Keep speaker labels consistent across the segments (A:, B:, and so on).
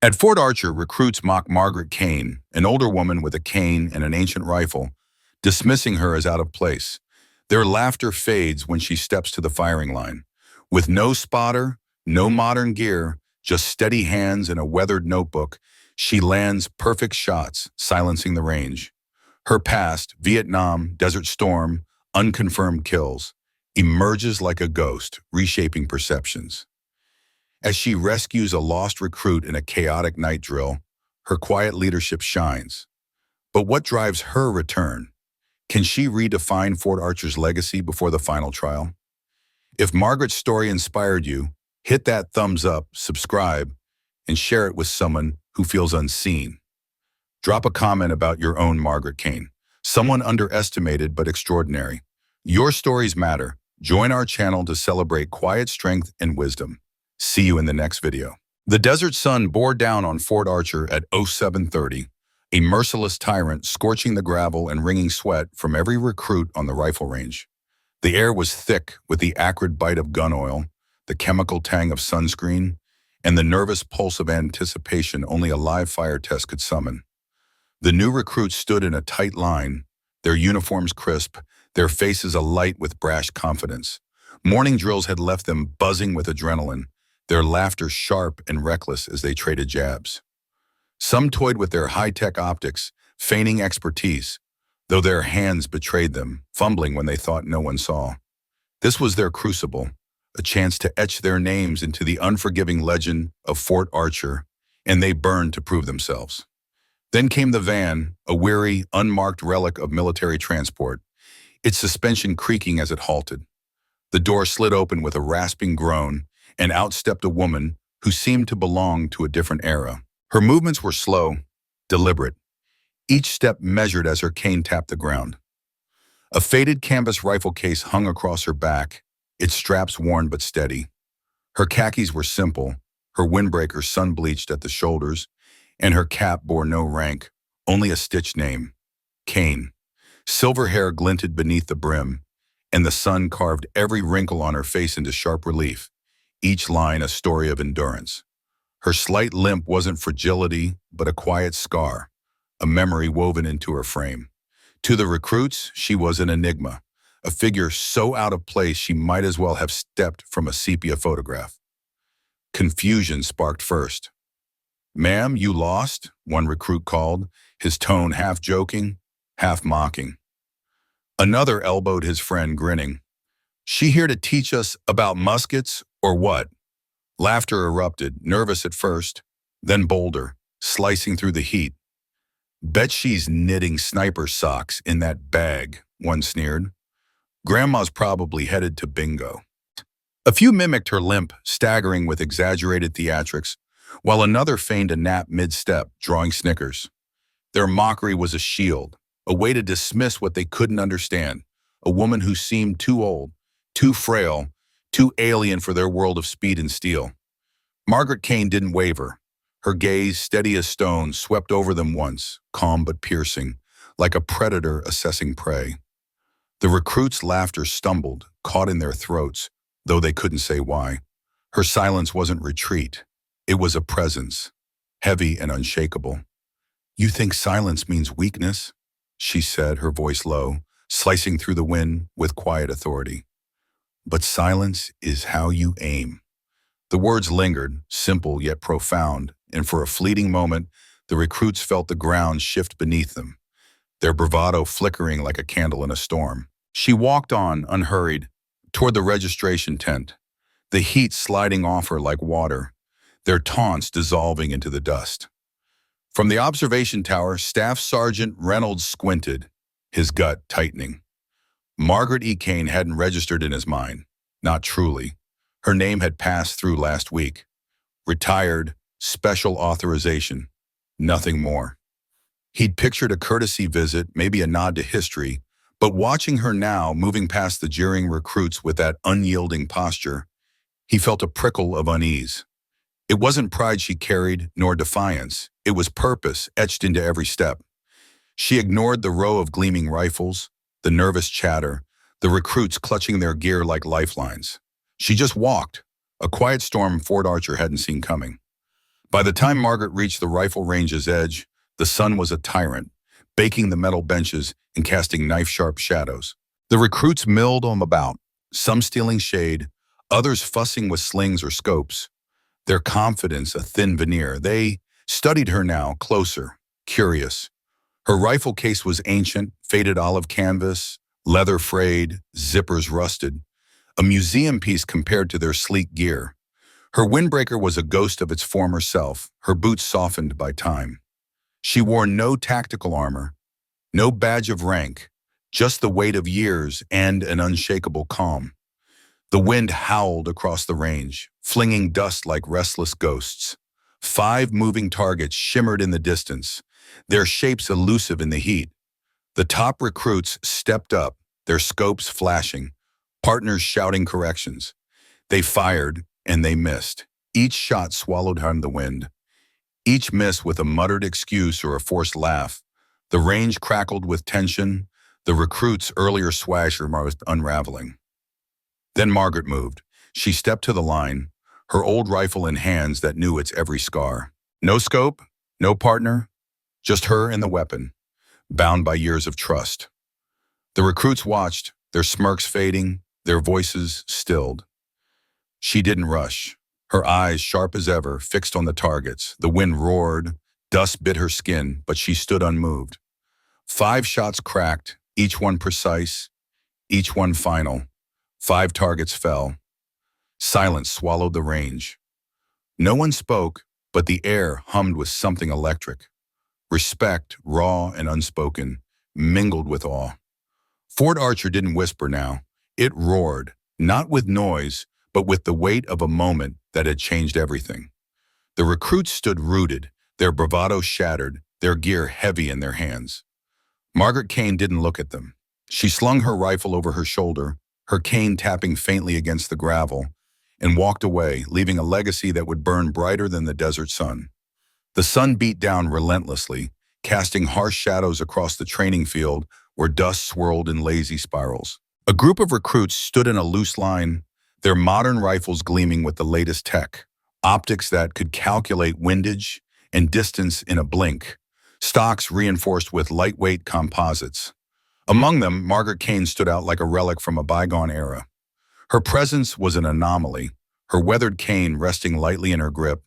A: At Fort Archer, recruits mock Margaret Kaine, an older woman with a cane and an ancient rifle, dismissing her as out of place. Their laughter fades when she steps to the firing line. With no spotter, no modern gear, just steady hands and a weathered notebook, she lands perfect shots, silencing the range. Her past, Vietnam, Desert Storm, unconfirmed kills, emerges like a ghost, reshaping perceptions. As she rescues a lost recruit in a chaotic night drill, her quiet leadership shines. But what drives her return? Can she redefine Fort Archer's legacy before the final trial? If Margaret's story inspired you, hit that thumbs up, subscribe, and share it with someone who feels unseen. Drop a comment about your own Margaret Kaine, someone underestimated but extraordinary. Your stories matter. Join our channel to celebrate quiet strength and wisdom. See you in the next video. The desert sun bore down on Fort Archer at 0730, a merciless tyrant scorching the gravel and wringing sweat from every recruit on the rifle range. The air was thick with the acrid bite of gun oil, the chemical tang of sunscreen, and the nervous pulse of anticipation only a live fire test could summon. The new recruits stood in a tight line, their uniforms crisp, their faces alight with brash confidence. Morning drills had left them buzzing with adrenaline, their laughter sharp and reckless as they traded jabs. Some toyed with their high-tech optics, feigning expertise, though their hands betrayed them, fumbling when they thought no one saw. This was their crucible, a chance to etch their names into the unforgiving legend of Fort Archer, and they burned to prove themselves. Then came the van, a weary, unmarked relic of military transport, its suspension creaking as it halted. The door slid open with a rasping groan, and out stepped a woman who seemed to belong to a different era. Her movements were slow, deliberate, each step measured as her cane tapped the ground. A faded canvas rifle case hung across her back, its straps worn but steady. Her khakis were simple, her windbreaker sun-bleached at the shoulders, and her cap bore no rank, only a stitched name, Kaine. Silver hair glinted beneath the brim, and the sun carved every wrinkle on her face into sharp relief, each line a story of endurance. Her slight limp wasn't fragility, but a quiet scar, a memory woven into her frame. To the recruits, she was an enigma, a figure so out of place she might as well have stepped from a sepia photograph. Confusion sparked first. "Ma'am, you lost?" one recruit called, his tone half joking, half mocking. Another elbowed his friend, grinning. "She here to teach us about muskets, or what?" Laughter erupted, nervous at first, then bolder, slicing through the heat. "Bet she's knitting sniper socks in that bag," one sneered. "Grandma's probably headed to bingo." A few mimicked her limp, staggering with exaggerated theatrics, while another feigned a nap mid-step, drawing snickers. Their mockery was a shield, a way to dismiss what they couldn't understand, a woman who seemed too old, too frail, too alien for their world of speed and steel. Margaret Kaine didn't waver. Her gaze, steady as stone, swept over them once, calm but piercing, like a predator assessing prey. The recruits' laughter stumbled, caught in their throats, though they couldn't say why. Her silence wasn't retreat. It was a presence, heavy and unshakable. "You think silence means weakness?" she said, her voice low, slicing through the wind with quiet authority. "But silence is how you aim." The words lingered, simple yet profound, and for a fleeting moment, the recruits felt the ground shift beneath them, their bravado flickering like a candle in a storm. She walked on, unhurried, toward the registration tent, the heat sliding off her like water, their taunts dissolving into the dust. From the observation tower, Staff Sergeant Reynolds squinted, his gut tightening. Margaret E. Kaine hadn't registered in his mind, not truly. Her name had passed through last week. Retired, special authorization, nothing more. He'd pictured a courtesy visit, maybe a nod to history, but watching her now, moving past the jeering recruits with that unyielding posture, he felt a prickle of unease. It wasn't pride she carried, nor defiance. It was purpose etched into every step. She ignored the row of gleaming rifles, the nervous chatter, the recruits clutching their gear like lifelines. She just walked, a quiet storm Fort Archer hadn't seen coming. By the time Margaret reached the rifle range's edge, the sun was a tyrant, baking the metal benches and casting knife-sharp shadows. The recruits milled them about, some stealing shade, others fussing with slings or scopes, their confidence a thin veneer. They studied her now, closer, curious. Her rifle case was ancient, faded olive canvas, leather frayed, zippers rusted, a museum piece compared to their sleek gear. Her windbreaker was a ghost of its former self, her boots softened by time. She wore no tactical armor, no badge of rank, just the weight of years and an unshakable calm. The wind howled across the range, flinging dust like restless ghosts. 5 moving targets shimmered in the distance, their shapes elusive in the heat. The top recruits stepped up, their scopes flashing, partners shouting corrections. They fired, and they missed. Each shot swallowed on the wind, each miss with a muttered excuse or a forced laugh. The range crackled with tension, the recruits' earlier swagger was unraveling. Then Margaret moved. She stepped to the line, her old rifle in hands that knew its every scar. No scope, no partner, just her and the weapon, bound by years of trust. The recruits watched, their smirks fading, their voices stilled. She didn't rush, her eyes sharp as ever, fixed on the targets. The wind roared, dust bit her skin, but she stood unmoved. 5 shots cracked, each one precise, each one final. 5 targets fell. Silence swallowed the range. No one spoke, but the air hummed with something electric. Respect, raw and unspoken, mingled with awe. Fort Archer didn't whisper now. It roared, not with noise, but with the weight of a moment that had changed everything. The recruits stood rooted, their bravado shattered, their gear heavy in their hands. Margaret Kaine didn't look at them. She slung her rifle over her shoulder, her cane tapping faintly against the gravel, and walked away, leaving a legacy that would burn brighter than the desert sun. The sun beat down relentlessly, casting harsh shadows across the training field where dust swirled in lazy spirals. A group of recruits stood in a loose line, their modern rifles gleaming with the latest tech, optics that could calculate windage and distance in a blink, stocks reinforced with lightweight composites. Among them, Margaret Kaine stood out like a relic from a bygone era. Her presence was an anomaly, her weathered cane resting lightly in her grip,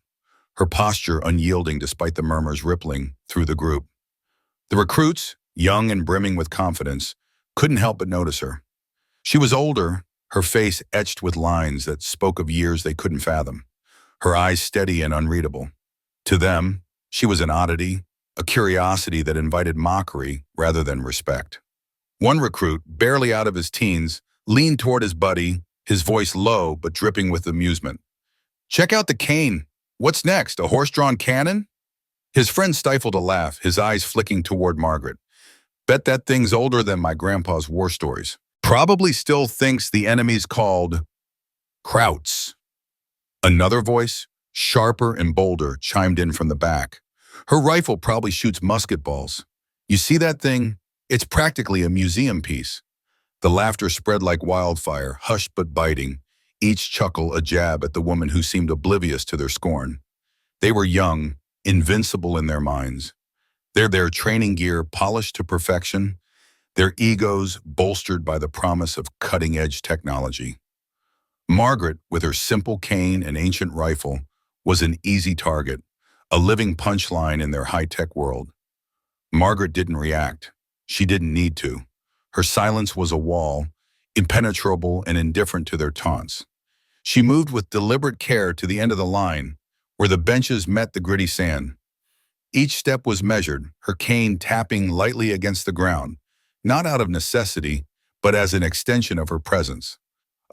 A: her posture unyielding despite the murmurs rippling through the group. The recruits, young and brimming with confidence, couldn't help but notice her. She was older, her face etched with lines that spoke of years they couldn't fathom, her eyes steady and unreadable. To them, she was an oddity, a curiosity that invited mockery rather than respect. One recruit, barely out of his teens, leaned toward his buddy, his voice low but dripping with amusement. "Check out the cane. What's next, a horse-drawn cannon?" His friend stifled a laugh, his eyes flicking toward Margaret. "Bet that thing's older than my grandpa's war stories. Probably still thinks the enemy's called Krauts." Another voice, sharper and bolder, chimed in from the back. "Her rifle probably shoots musket balls. You see that thing? It's practically a museum piece." The laughter spread like wildfire, hushed but biting, each chuckle a jab at the woman who seemed oblivious to their scorn. They were young, invincible in their minds. Their training gear polished to perfection, their egos bolstered by the promise of cutting-edge technology. Margaret, with her simple cane and ancient rifle, was an easy target, a living punchline in their high-tech world. Margaret didn't react. She didn't need to. Her silence was a wall, impenetrable and indifferent to their taunts. She moved with deliberate care to the end of the line, where the benches met the gritty sand. Each step was measured, her cane tapping lightly against the ground, not out of necessity, but as an extension of her presence,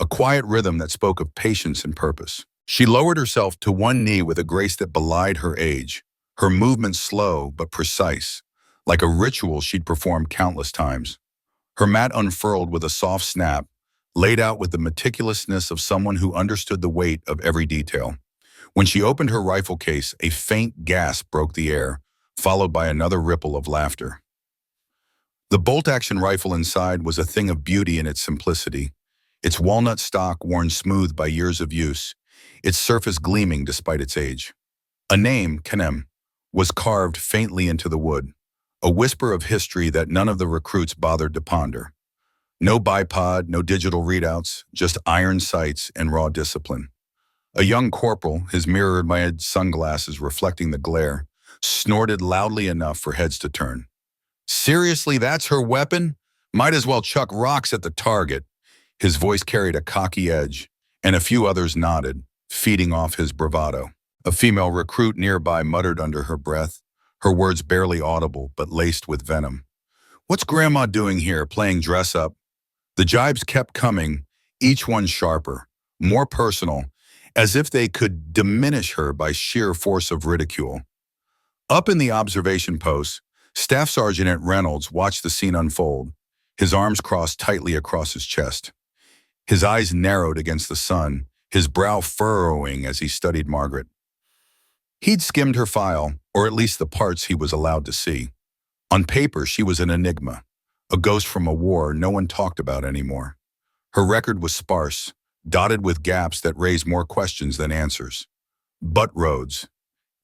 A: a quiet rhythm that spoke of patience and purpose. She lowered herself to one knee with a grace that belied her age, her movements slow but precise, like a ritual she'd performed countless times. Her mat unfurled with a soft snap, laid out with the meticulousness of someone who understood the weight of every detail. When she opened her rifle case, a faint gasp broke the air, followed by another ripple of laughter. The bolt-action rifle inside was a thing of beauty in its simplicity, its walnut stock worn smooth by years of use, its surface gleaming despite its age. A name, Kanem, was carved faintly into the wood, a whisper of history that none of the recruits bothered to ponder. No bipod, no digital readouts, just iron sights and raw discipline. A young corporal, his mirror-imaged sunglasses reflecting the glare, snorted loudly enough for heads to turn. Seriously, that's her weapon? Might as well chuck rocks at the target. His voice carried a cocky edge, and a few others nodded, feeding off his bravado. A female recruit nearby muttered under her breath, her words barely audible but laced with venom. What's Grandma doing here, playing dress-up? The jibes kept coming, each one sharper, more personal, as if they could diminish her by sheer force of ridicule. Up in the observation post, Staff Sergeant Reynolds watched the scene unfold, his arms crossed tightly across his chest. His eyes narrowed against the sun, his brow furrowing as he studied Margaret. He'd skimmed her file, or at least the parts he was allowed to see. On paper, she was an enigma, a ghost from a war no one talked about anymore. Her record was sparse, dotted with gaps that raised more questions than answers. Butt roads.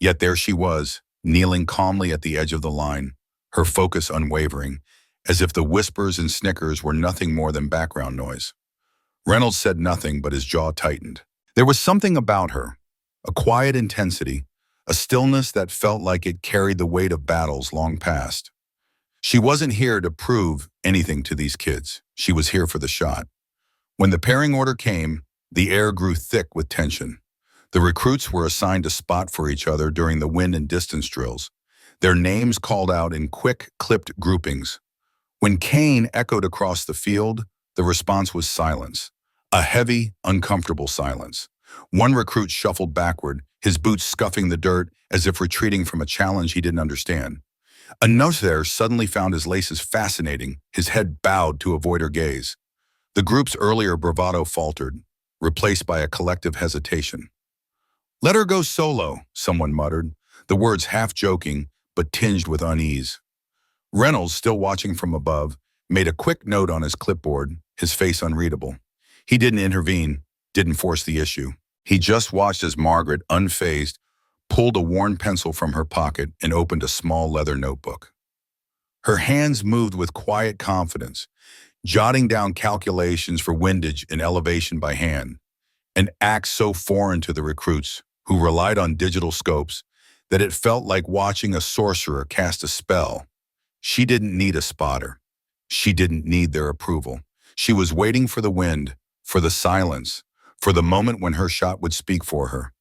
A: Yet there she was, kneeling calmly at the edge of the line, her focus unwavering, as if the whispers and snickers were nothing more than background noise. Reynolds said nothing, but his jaw tightened. There was something about her, a quiet intensity, a stillness that felt like it carried the weight of battles long past. She wasn't here to prove anything to these kids. She was here for the shot. When the pairing order came, the air grew thick with tension. The recruits were assigned a spot for each other during the wind and distance drills, their names called out in quick, clipped groupings. When Kaine echoed across the field, the response was silence, a heavy, uncomfortable silence. One recruit shuffled backward, his boots scuffing the dirt as if retreating from a challenge he didn't understand. Another suddenly found his laces fascinating, his head bowed to avoid her gaze. The group's earlier bravado faltered, replaced by a collective hesitation. "Let her go solo," someone muttered, the words half joking but tinged with unease. Reynolds, still watching from above, made a quick note on his clipboard, his face unreadable. He didn't intervene, didn't force the issue. He just watched as Margaret, unfazed, pulled a worn pencil from her pocket and opened a small leather notebook. Her hands moved with quiet confidence, jotting down calculations for windage and elevation by hand, an act so foreign to the recruits, who relied on digital scopes, that it felt like watching a sorcerer cast a spell. She didn't need a spotter. She didn't need their approval. She was waiting for the wind, for the silence, for the moment when her shot would speak for her.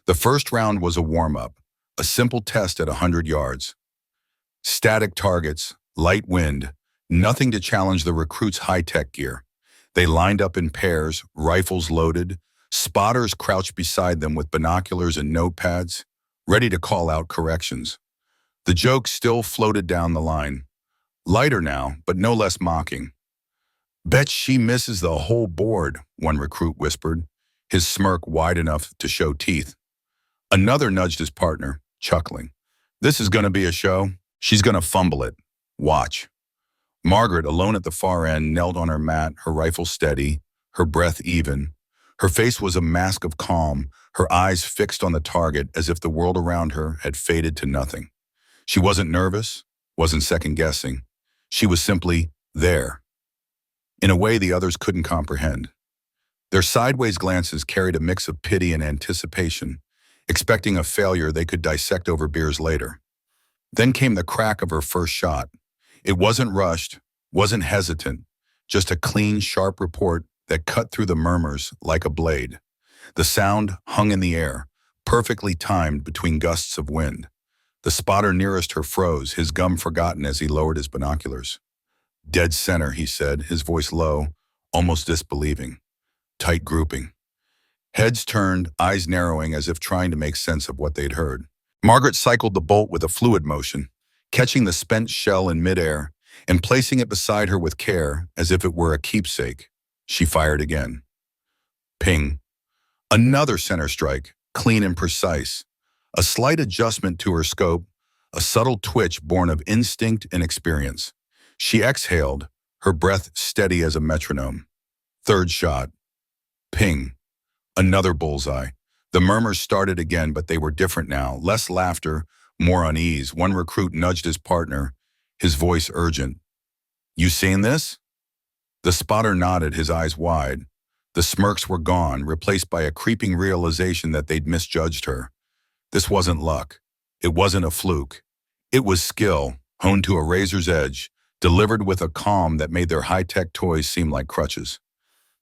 A: The first round was a warm-up, a simple test at 100 yards. Static targets, light wind, nothing to challenge the recruits' high-tech gear. They lined up in pairs, rifles loaded, spotters crouched beside them with binoculars and notepads, ready to call out corrections. The joke still floated down the line. Lighter now, but no less mocking. "Bet she misses the whole board," one recruit whispered, his smirk wide enough to show teeth. Another nudged his partner, chuckling. "This is gonna be a show. She's gonna fumble it. Watch." Margaret, alone at the far end, knelt on her mat, her rifle steady, her breath even. Her face was a mask of calm, her eyes fixed on the target as if the world around her had faded to nothing. She wasn't nervous, wasn't second-guessing. She was simply there, in a way the others couldn't comprehend. Their sideways glances carried a mix of pity and anticipation, expecting a failure they could dissect over beers later. Then came the crack of her first shot. It wasn't rushed, wasn't hesitant, just a clean, sharp report that cut through the murmurs like a blade. The sound hung in the air, perfectly timed between gusts of wind. The spotter nearest her froze, his gum forgotten as he lowered his binoculars. "Dead center," he said, his voice low, almost disbelieving. Tight grouping. Heads turned, eyes narrowing as if trying to make sense of what they'd heard. Margaret cycled the bolt with a fluid motion, catching the spent shell in midair and placing it beside her with care as if it were a keepsake. She fired again. Ping. Another center strike, clean and precise. A slight adjustment to her scope, a subtle twitch born of instinct and experience. She exhaled, her breath steady as a metronome. Third shot. Ping. Another bullseye. The murmurs started again, but they were different now. Less laughter, more unease. One recruit nudged his partner, his voice urgent. "You seen this?" The spotter nodded, his eyes wide. The smirks were gone, replaced by a creeping realization that they'd misjudged her. This wasn't luck. It wasn't a fluke. It was skill, honed to a razor's edge, delivered with a calm that made their high-tech toys seem like crutches.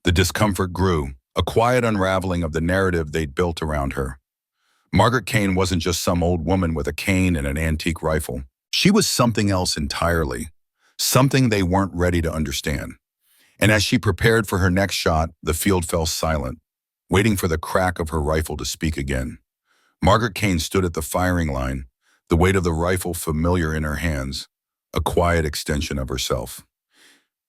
A: The discomfort grew, a quiet unraveling of the narrative they'd built around her. Margaret Kaine wasn't just some old woman with a cane and an antique rifle. She was something else entirely, something they weren't ready to understand. And as she prepared for her next shot, the field fell silent, waiting for the crack of her rifle to speak again. Margaret Kaine stood at the firing line, the weight of the rifle familiar in her hands, a quiet extension of herself.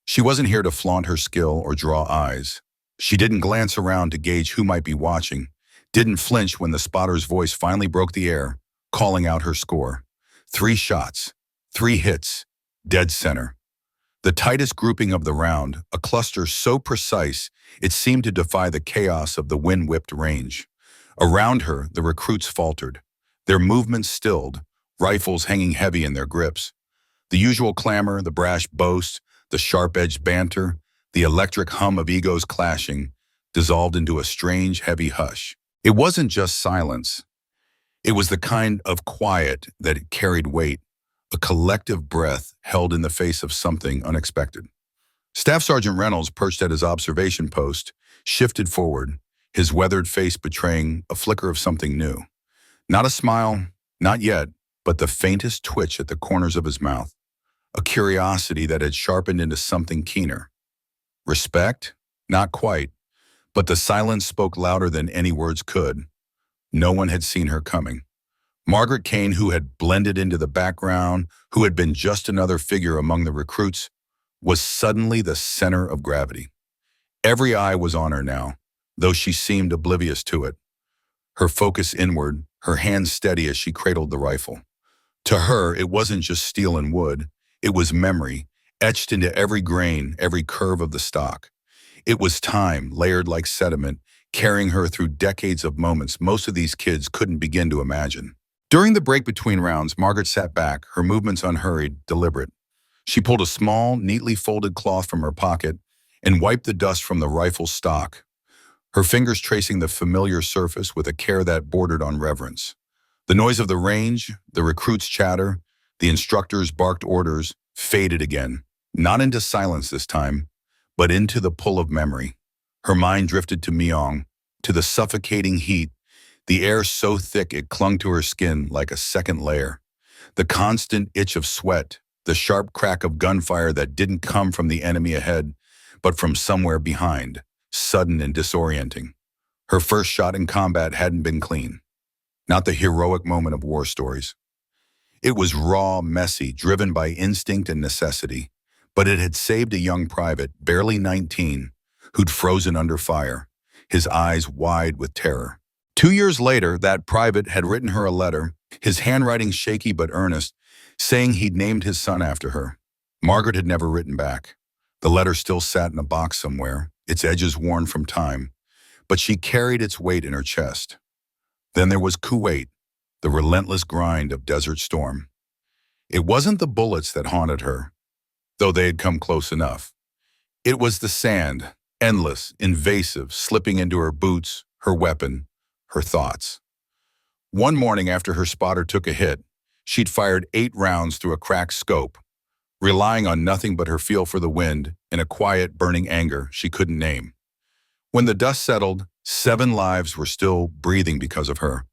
A: She wasn't here to flaunt her skill or draw eyes. She didn't glance around to gauge who might be watching, didn't flinch when the spotter's voice finally broke the air, calling out her score. 3 shots, 3 hits, dead center. The tightest grouping of the round, a cluster so precise it seemed to defy the chaos of the wind-whipped range. Around her, the recruits faltered, their movements stilled, rifles hanging heavy in their grips. The usual clamor, the brash boast, the sharp-edged banter, the electric hum of egos clashing, dissolved into a strange, heavy hush. It wasn't just silence. It was the kind of quiet that carried weight, a collective breath held in the face of something unexpected. Staff Sergeant Reynolds, perched at his observation post, shifted forward, his weathered face betraying a flicker of something new. Not a smile, not yet, but the faintest twitch at the corners of his mouth, a curiosity that had sharpened into something keener. Respect? Not quite, but the silence spoke louder than any words could. No one had seen her coming. Margaret Kaine, who had blended into the background, who had been just another figure among the recruits, was suddenly the center of gravity. Every eye was on her now, though she seemed oblivious to it. Her focus inward, her hands steady as she cradled the rifle. To her, it wasn't just steel and wood. It was memory, etched into every grain, every curve of the stock. It was time, layered like sediment, carrying her through decades of moments most of these kids couldn't begin to imagine. During the break between rounds, Margaret sat back, her movements unhurried, deliberate. She pulled a small, neatly folded cloth from her pocket and wiped the dust from the rifle's stock, her fingers tracing the familiar surface with a care that bordered on reverence. The noise of the range, the recruits' chatter, the instructors' barked orders faded again, not into silence this time, but into the pull of memory. Her mind drifted to Myong, to the suffocating heat, the air so thick it clung to her skin like a second layer. The constant itch of sweat, the sharp crack of gunfire that didn't come from the enemy ahead, but from somewhere behind, sudden and disorienting. Her first shot in combat hadn't been clean. Not the heroic moment of war stories. It was raw, messy, driven by instinct and necessity, but it had saved a young private, barely 19, who'd frozen under fire, his eyes wide with terror. 2 years later, that private had written her a letter, his handwriting shaky but earnest, saying he'd named his son after her. Margaret had never written back. The letter still sat in a box somewhere, its edges worn from time, but she carried its weight in her chest. Then there was Kuwait, the relentless grind of Desert Storm. It wasn't the bullets that haunted her, though they had come close enough. It was the sand, endless, invasive, slipping into her boots, her weapon, her thoughts. One morning after her spotter took a hit, she'd fired 8 rounds through a cracked scope, relying on nothing but her feel for the wind and a quiet, burning anger she couldn't name. When the dust settled, 7 lives were still breathing because of her.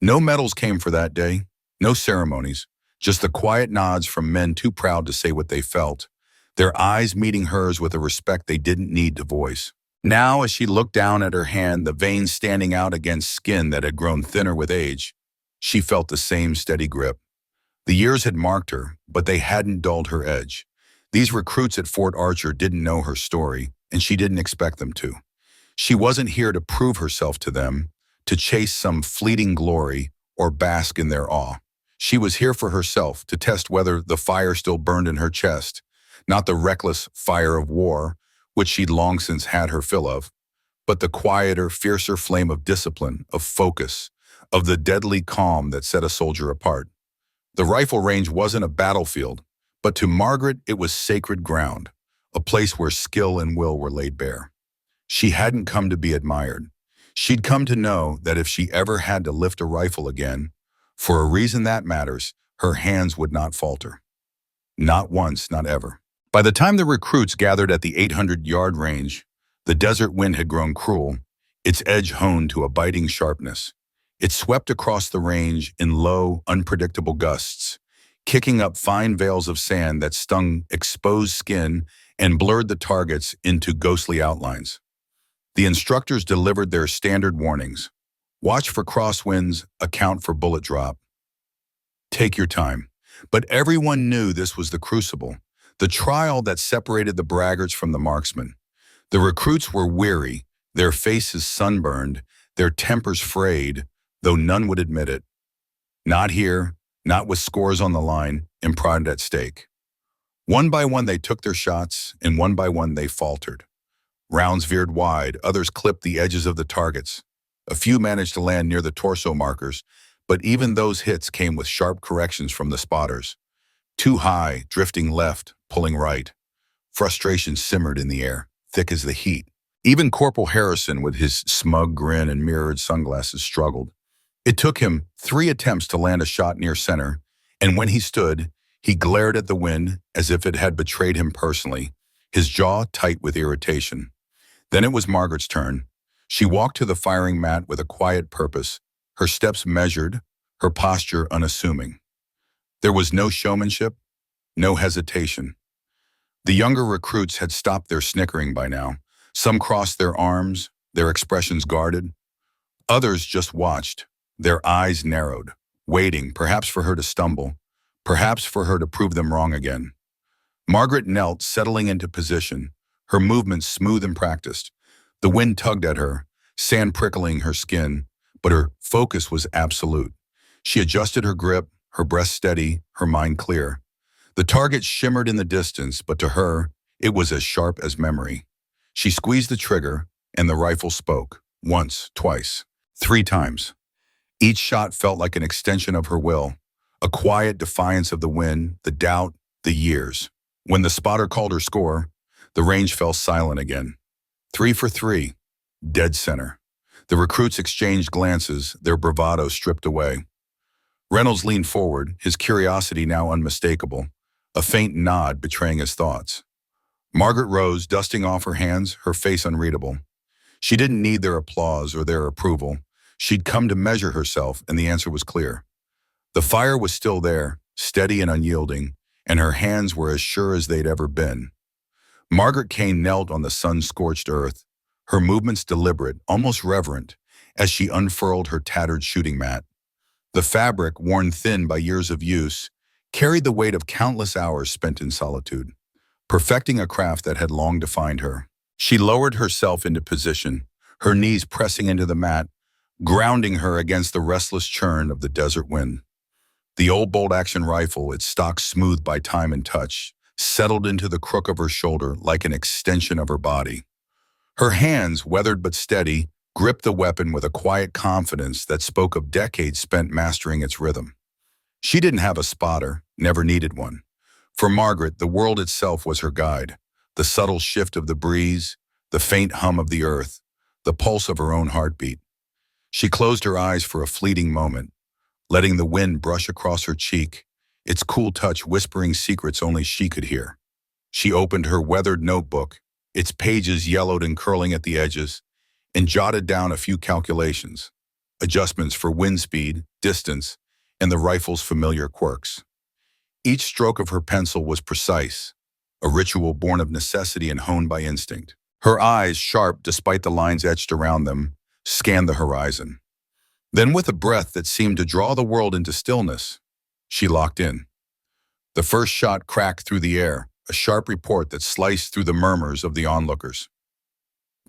A: No medals came for that day, no ceremonies, just the quiet nods from men too proud to say what they felt, their eyes meeting hers with a respect they didn't need to voice. Now, as she looked down at her hand, the veins standing out against skin that had grown thinner with age, she felt the same steady grip. The years had marked her, but they hadn't dulled her edge. These recruits at Fort Archer didn't know her story, and she didn't expect them to. She wasn't here to prove herself to them, to chase some fleeting glory or bask in their awe. She was here for herself, to test whether the fire still burned in her chest, not the reckless fire of war, which she'd long since had her fill of, but the quieter, fiercer flame of discipline, of focus, of the deadly calm that set a soldier apart. The rifle range wasn't a battlefield, but to Margaret it was sacred ground, a place where skill and will were laid bare. She hadn't come to be admired. She'd come to know that if she ever had to lift a rifle again, for a reason that matters, her hands would not falter. Not once, not ever. By the time the recruits gathered at the 800-yard range, the desert wind had grown cruel, its edge honed to a biting sharpness. It swept across the range in low, unpredictable gusts, kicking up fine veils of sand that stung exposed skin and blurred the targets into ghostly outlines. The instructors delivered their standard warnings. Watch for crosswinds, account for bullet drop. Take your time. But everyone knew this was the crucible, the trial that separated the braggarts from the marksmen. The recruits were weary, their faces sunburned, their tempers frayed, though none would admit it. Not here, not with scores on the line and pride at stake. One by one they took their shots, and one by one they faltered. Rounds veered wide, others clipped the edges of the targets. A few managed to land near the torso markers, but even those hits came with sharp corrections from the spotters. Too high, drifting left, pulling right. Frustration simmered in the air, thick as the heat. Even Corporal Harrison, with his smug grin and mirrored sunglasses, struggled. It took him 3 attempts to land a shot near center, and when he stood, he glared at the wind as if it had betrayed him personally, his jaw tight with irritation. Then it was Margaret's turn. She walked to the firing mat with a quiet purpose, her steps measured, her posture unassuming. There was no showmanship, no hesitation. The younger recruits had stopped their snickering by now. Some crossed their arms, their expressions guarded. Others just watched, their eyes narrowed, waiting, perhaps for her to stumble, perhaps for her to prove them wrong again. Margaret knelt, settling into position, her movements smooth and practiced. The wind tugged at her, sand prickling her skin, but her focus was absolute. She adjusted her grip, her breath steady, her mind clear. The target shimmered in the distance, but to her, it was as sharp as memory. She squeezed the trigger, and the rifle spoke. Once, twice, 3 times. Each shot felt like an extension of her will, a quiet defiance of the wind, the doubt, the years. When the spotter called her score, the range fell silent again. 3 for 3, dead center. The recruits exchanged glances, their bravado stripped away. Reynolds leaned forward, his curiosity now unmistakable, a faint nod betraying his thoughts. Margaret rose, dusting off her hands, her face unreadable. She didn't need their applause or their approval. She'd come to measure herself, and the answer was clear. The fire was still there, steady and unyielding, and her hands were as sure as they'd ever been. Margaret Kaine knelt on the sun-scorched earth, her movements deliberate, almost reverent, as she unfurled her tattered shooting mat. The fabric, worn thin by years of use, carried the weight of countless hours spent in solitude, perfecting a craft that had long defined her. She lowered herself into position, her knees pressing into the mat, grounding her against the restless churn of the desert wind. The old bolt-action rifle, its stock smoothed by time and touch, settled into the crook of her shoulder like an extension of her body. Her hands, weathered but steady, gripped the weapon with a quiet confidence that spoke of decades spent mastering its rhythm. She didn't have a spotter, never needed one. For Margaret, the world itself was her guide, the subtle shift of the breeze, the faint hum of the earth, the pulse of her own heartbeat. She closed her eyes for a fleeting moment, letting the wind brush across her cheek, its cool touch whispering secrets only she could hear. She opened her weathered notebook, its pages yellowed and curling at the edges, and jotted down a few calculations, adjustments for wind speed, distance, and the rifle's familiar quirks. Each stroke of her pencil was precise, a ritual born of necessity and honed by instinct. Her eyes, sharp despite the lines etched around them, scanned the horizon. Then, with a breath that seemed to draw the world into stillness, she locked in. The first shot cracked through the air, a sharp report that sliced through the murmurs of the onlookers.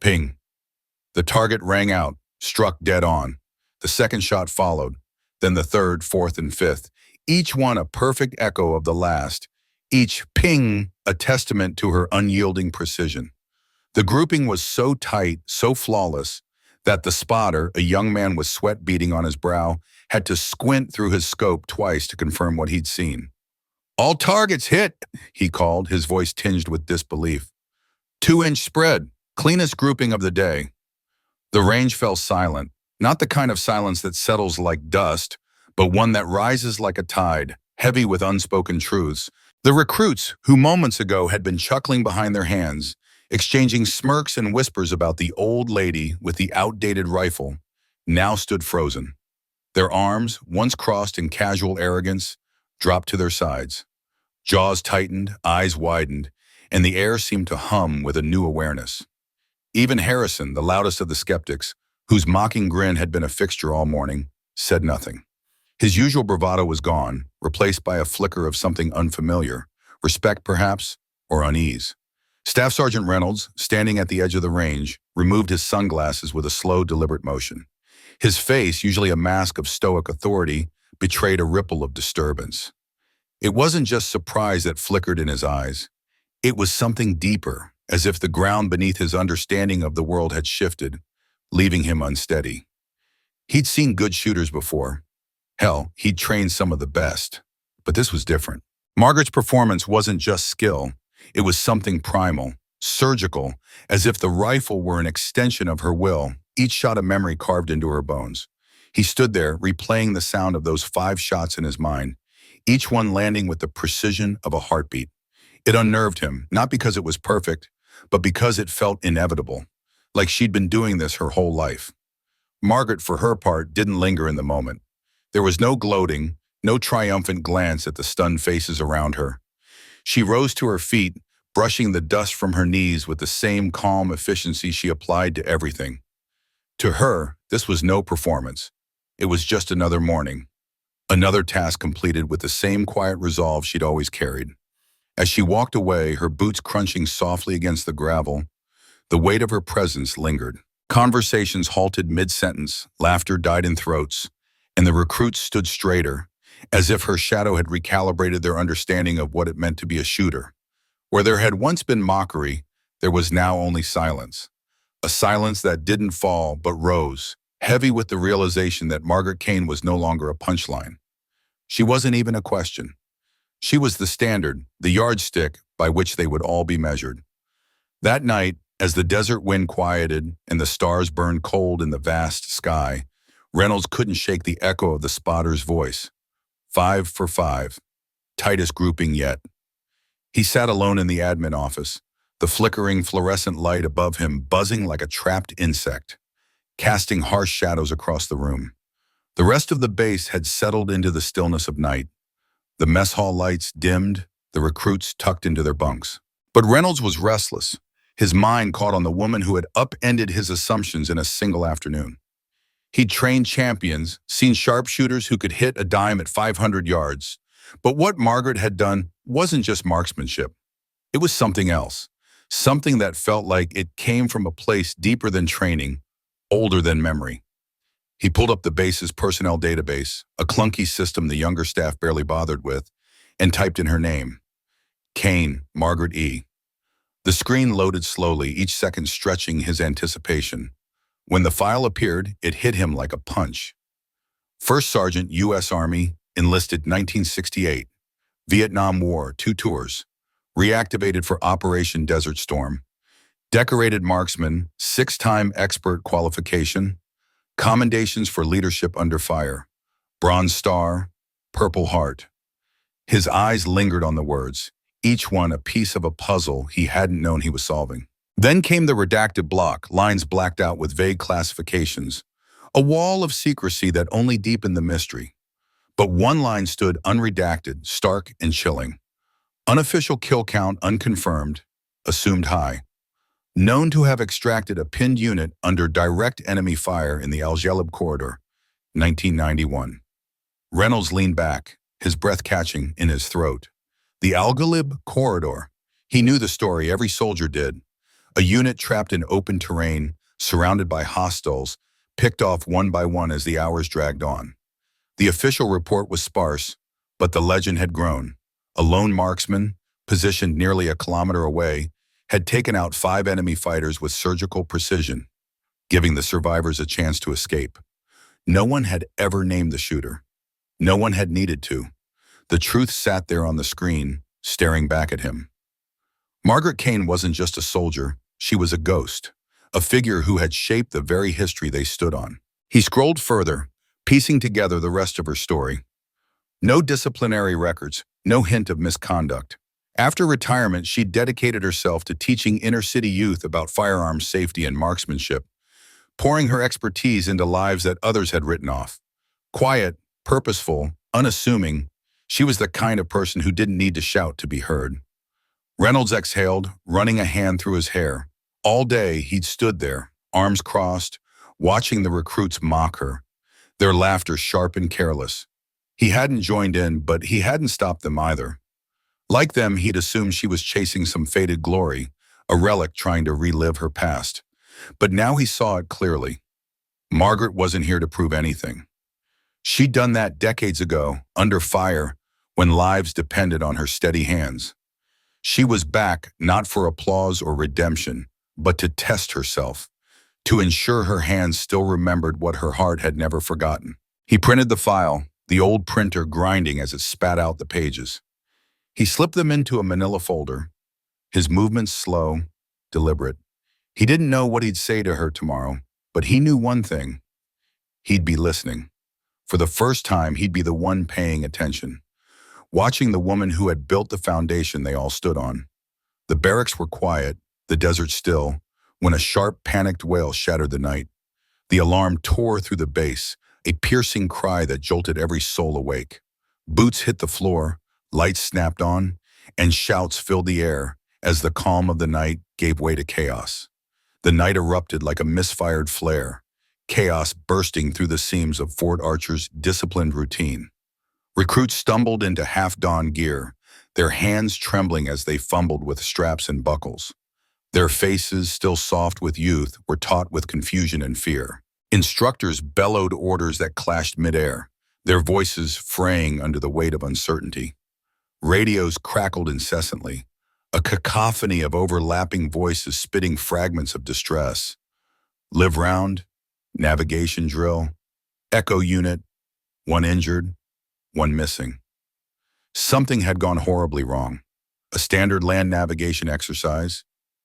A: Ping. The target rang out, struck dead on. The second shot followed, then the third, fourth, and fifth, each one a perfect echo of the last, each ping a testament to her unyielding precision. The grouping was so tight, so flawless, that the spotter, a young man with sweat beading on his brow, had to squint through his scope twice to confirm what he'd seen. "All targets hit," he called, his voice tinged with disbelief. 2-inch spread, cleanest grouping of the day. The range fell silent, not the kind of silence that settles like dust, but one that rises like a tide, heavy with unspoken truths. The recruits, who moments ago had been chuckling behind their hands, exchanging smirks and whispers about the old lady with the outdated rifle, now stood frozen. Their arms, once crossed in casual arrogance, dropped to their sides. Jaws tightened, eyes widened, and the air seemed to hum with a new awareness. Even Harrison, the loudest of the skeptics, whose mocking grin had been a fixture all morning, said nothing. His usual bravado was gone, replaced by a flicker of something unfamiliar, respect perhaps, or unease. Staff Sergeant Reynolds, standing at the edge of the range, removed his sunglasses with a slow, deliberate motion. His face, usually a mask of stoic authority, betrayed a ripple of disturbance. It wasn't just surprise that flickered in his eyes. It was something deeper, as if the ground beneath his understanding of the world had shifted, leaving him unsteady. He'd seen good shooters before. Hell, he'd trained some of the best. But this was different. Margaret's performance wasn't just skill. It was something primal, surgical, as if the rifle were an extension of her will, each shot a memory carved into her bones. He stood there, replaying the sound of those 5 shots in his mind, each one landing with the precision of a heartbeat. It unnerved him, not because it was perfect, but because it felt inevitable, like she'd been doing this her whole life. Margaret, for her part, didn't linger in the moment. There was no gloating, no triumphant glance at the stunned faces around her. She rose to her feet, brushing the dust from her knees with the same calm efficiency she applied to everything. To her, this was no performance. It was just another morning. Another task completed with the same quiet resolve she'd always carried. As she walked away, her boots crunching softly against the gravel, the weight of her presence lingered. Conversations halted mid-sentence, laughter died in throats, and the recruits stood straighter, as if her shadow had recalibrated their understanding of what it meant to be a shooter. Where there had once been mockery, there was now only silence. A silence that didn't fall but rose, heavy with the realization that Margaret Kaine was no longer a punchline. She wasn't even a question. She was the standard, the yardstick by which they would all be measured. That night, as the desert wind quieted and the stars burned cold in the vast sky, Reynolds couldn't shake the echo of the spotter's voice. 5 for 5. Tightest grouping yet. He sat alone in the admin office, the flickering fluorescent light above him buzzing like a trapped insect, casting harsh shadows across the room. The rest of the base had settled into the stillness of night. The mess hall lights dimmed, the recruits tucked into their bunks. But Reynolds was restless, his mind caught on the woman who had upended his assumptions in a single afternoon. He'd trained champions, seen sharpshooters who could hit a dime at 500 yards. But what Margaret had done wasn't just marksmanship. It was something else, something that felt like it came from a place deeper than training, older than memory. He pulled up the base's personnel database, a clunky system the younger staff barely bothered with, and typed in her name. Kaine, Margaret E. The screen loaded slowly, each second stretching his anticipation. When the file appeared, it hit him like a punch. First Sergeant, U.S. Army, enlisted 1968. Vietnam War, 2 tours. Reactivated for Operation Desert Storm. Decorated marksman, 6-time expert qualification. Commendations for leadership under fire. Bronze Star, Purple Heart. His eyes lingered on the words, each one a piece of a puzzle he hadn't known he was solving. Then came the redacted block, lines blacked out with vague classifications, a wall of secrecy that only deepened the mystery. But one line stood unredacted, stark and chilling. Unofficial kill count unconfirmed, assumed high. Known to have extracted a pinned unit under direct enemy fire in the Al-Jalib corridor, 1991. Reynolds leaned back, his breath catching in his throat. The Al-Jalib corridor. He knew the story, every soldier did. A unit trapped in open terrain, surrounded by hostiles, picked off one by one as the hours dragged on. The official report was sparse, but the legend had grown. A lone marksman, positioned nearly a kilometer away, had taken out 5 enemy fighters with surgical precision, giving the survivors a chance to escape. No one had ever named the shooter. No one had needed to. The truth sat there on the screen, staring back at him. Margaret Kaine wasn't just a soldier, she was a ghost, a figure who had shaped the very history they stood on. He scrolled further, piecing together the rest of her story. No disciplinary records, no hint of misconduct. After retirement, she dedicated herself to teaching inner-city youth about firearms safety and marksmanship, pouring her expertise into lives that others had written off. Quiet, purposeful, unassuming, she was the kind of person who didn't need to shout to be heard. Reynolds exhaled, running a hand through his hair. All day, he'd stood there, arms crossed, watching the recruits mock her, their laughter sharp and careless. He hadn't joined in, but he hadn't stopped them either. Like them, he'd assumed she was chasing some faded glory, a relic trying to relive her past. But now he saw it clearly. Margaret wasn't here to prove anything. She'd done that decades ago, under fire, when lives depended on her steady hands. She was back not for applause or redemption, but to test herself, to ensure her hands still remembered what her heart had never forgotten. He printed the file, the old printer grinding as it spat out the pages. He slipped them into a manila folder, his movements slow, deliberate. He didn't know what he'd say to her tomorrow, but he knew one thing. He'd be listening. For the first time, he'd be the one paying attention, watching the woman who had built the foundation they all stood on. The barracks were quiet, the desert still, when a sharp, panicked wail shattered the night. The alarm tore through the base, a piercing cry that jolted every soul awake. Boots hit the floor, lights snapped on, and shouts filled the air as the calm of the night gave way to chaos. The night erupted like a misfired flare, chaos bursting through the seams of Fort Archer's disciplined routine. Recruits stumbled into half-dawn gear, their hands trembling as they fumbled with straps and buckles. Their faces, still soft with youth, were taut with confusion and fear. Instructors bellowed orders that clashed midair, their voices fraying under the weight of uncertainty. Radios crackled incessantly, a cacophony of overlapping voices spitting fragments of distress. Live round, navigation drill, echo unit, one injured, one missing. Something had gone horribly wrong. A standard land navigation exercise,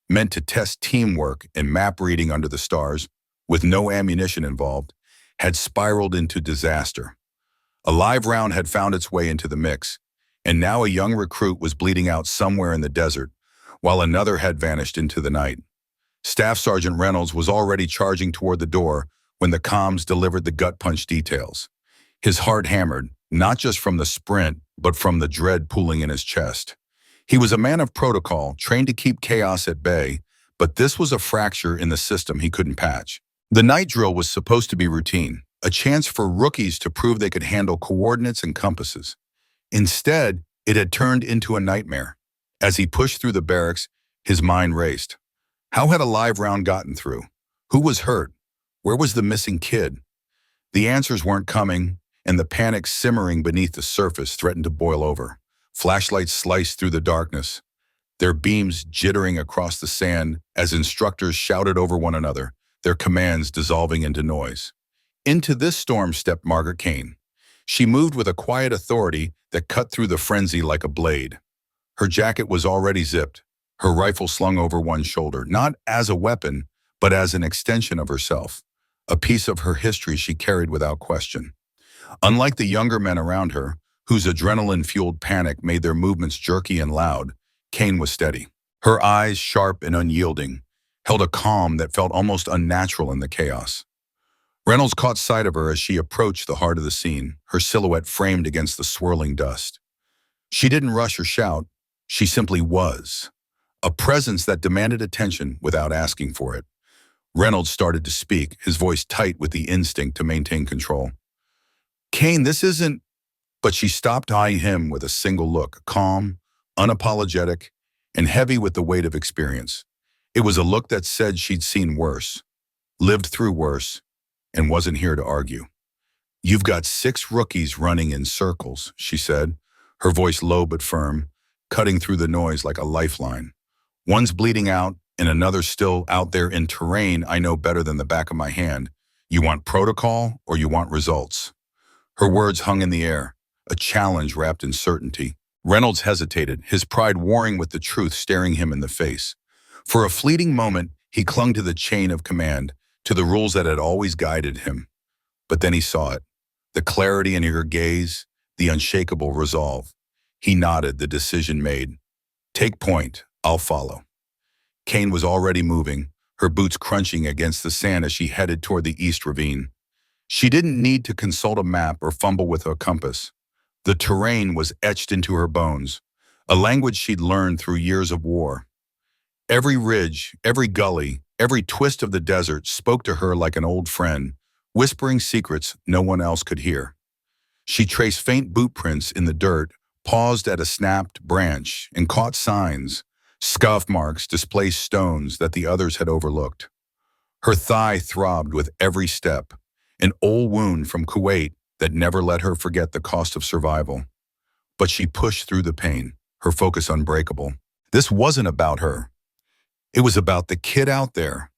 A: meant to test teamwork and map reading under the stars, with no ammunition involved, had spiraled into disaster. A live round had found its way into the mix, and now a young recruit was bleeding out somewhere in the desert, while another had vanished into the night. Staff Sergeant Reynolds was already charging toward the door when the comms delivered the gut punch details. His heart hammered, not just from the sprint, but from the dread pooling in his chest. He was a man of protocol, trained to keep chaos at bay, but this was a fracture in the system he couldn't patch. The night drill was supposed to be routine, a chance for rookies to prove they could handle coordinates and compasses. Instead, it had turned into a nightmare. As he pushed through the barracks, his mind raced. How had a live round gotten through? Who was hurt? Where was the missing kid? The answers weren't coming, and the panic simmering beneath the surface threatened to boil over. Flashlights sliced through the darkness, their beams jittering across the sand as instructors shouted over one another, their commands dissolving into noise. Into this storm stepped Margaret Kaine. She moved with a quiet authority that cut through the frenzy like a blade. Her jacket was already zipped, her rifle slung over one shoulder, not as a weapon, but as an extension of herself, a piece of her history she carried without question. Unlike the younger men around her, whose adrenaline-fueled panic made their movements jerky and loud, Kaine was steady. Her eyes, sharp and unyielding, held a calm that felt almost unnatural in the chaos. Reynolds caught sight of her as she approached the heart of the scene, her silhouette framed against the swirling dust. She didn't rush or shout, she simply was. A presence that demanded attention without asking for it. Reynolds started to speak, his voice tight with the instinct to maintain control. Kaine, this isn't... But she stopped eyeing him with a single look, calm, unapologetic, and heavy with the weight of experience. It was a look that said she'd seen worse, lived through worse, and wasn't here to argue. You've got 6 rookies running in circles, she said, her voice low but firm, cutting through the noise like a lifeline. One's bleeding out and another's still out there in terrain I know better than the back of my hand. You want protocol or you want results? Her words hung in the air, a challenge wrapped in certainty. Reynolds hesitated, his pride warring with the truth staring him in the face. For a fleeting moment, he clung to the chain of command, to the rules that had always guided him. But then he saw it, the clarity in her gaze, the unshakable resolve. He nodded, the decision made. Take point, I'll follow. Kaine was already moving, her boots crunching against the sand as she headed toward the east ravine. She didn't need to consult a map or fumble with a compass. The terrain was etched into her bones, a language she'd learned through years of war. Every ridge, every gully, every twist of the desert spoke to her like an old friend, whispering secrets no one else could hear. She traced faint boot prints in the dirt, paused at a snapped branch, and caught signs, scuff marks, displaced stones that the others had overlooked. Her thigh throbbed with every step, an old wound from Kuwait that never let her forget the cost of survival. But she pushed through the pain, her focus unbreakable. This wasn't about her. It was about the kid out there,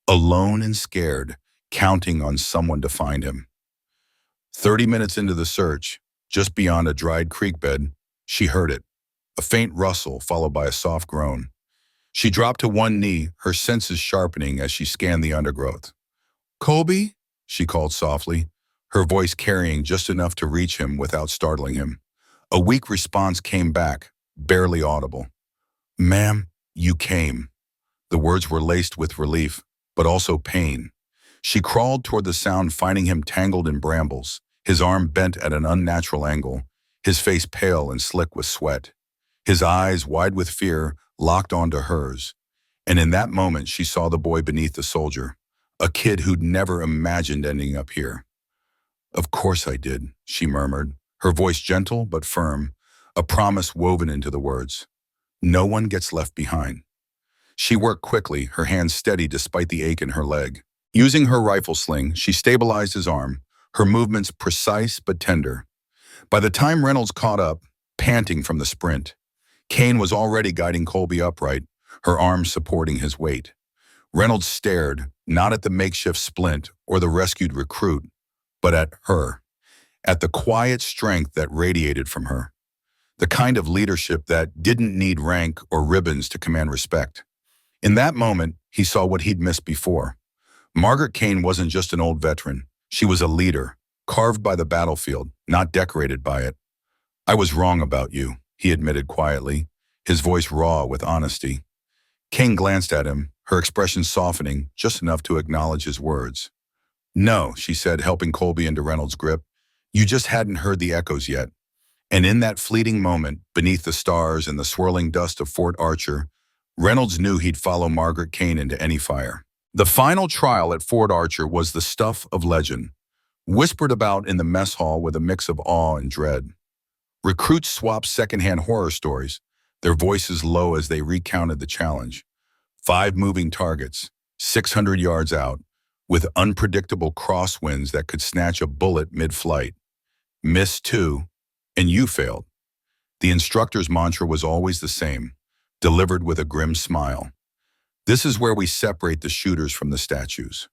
A: alone and scared, counting on someone to find him. 30 minutes into the search, just beyond a dried creek bed, she heard it, a faint rustle followed by a soft groan. She dropped to one knee, her senses sharpening as she scanned the undergrowth. "Colby?" she called softly, her voice carrying just enough to reach him without startling him. A weak response came back, barely audible. "Ma'am, you came." The words were laced with relief, but also pain. She crawled toward the sound, finding him tangled in brambles, his arm bent at an unnatural angle, his face pale and slick with sweat. His eyes, wide with fear, locked onto hers. And in that moment, she saw the boy beneath the soldier, a kid who'd never imagined ending up here. "Of course I did," she murmured, her voice gentle but firm, a promise woven into the words. "No one gets left behind." She worked quickly, her hands steady despite the ache in her leg. Using her rifle sling, she stabilized his arm, her movements precise but tender. By the time Reynolds caught up, panting from the sprint, Kaine was already guiding Colby upright, her arms supporting his weight. Reynolds stared, not at the makeshift splint or the rescued recruit, but at her, at the quiet strength that radiated from her, the kind of leadership that didn't need rank or ribbons to command respect. In that moment, he saw what he'd missed before. Margaret Kaine wasn't just an old veteran. She was a leader, carved by the battlefield, not decorated by it. "I was wrong about you," he admitted quietly, his voice raw with honesty. Kaine glanced at him, her expression softening just enough to acknowledge his words. "No," she said, helping Colby into Reynolds' grip. "You just hadn't heard the echoes yet." And in that fleeting moment, beneath the stars and the swirling dust of Fort Archer, Reynolds knew he'd follow Margaret Kaine into any fire. The final trial at Fort Archer was the stuff of legend, whispered about in the mess hall with a mix of awe and dread. Recruits swapped secondhand horror stories, their voices low as they recounted the challenge. 5 moving targets, 600 yards out, with unpredictable crosswinds that could snatch a bullet mid-flight. Missed 2, and you failed. The instructor's mantra was always the same, delivered with a grim smile. This is where we separate the shooters from the statues.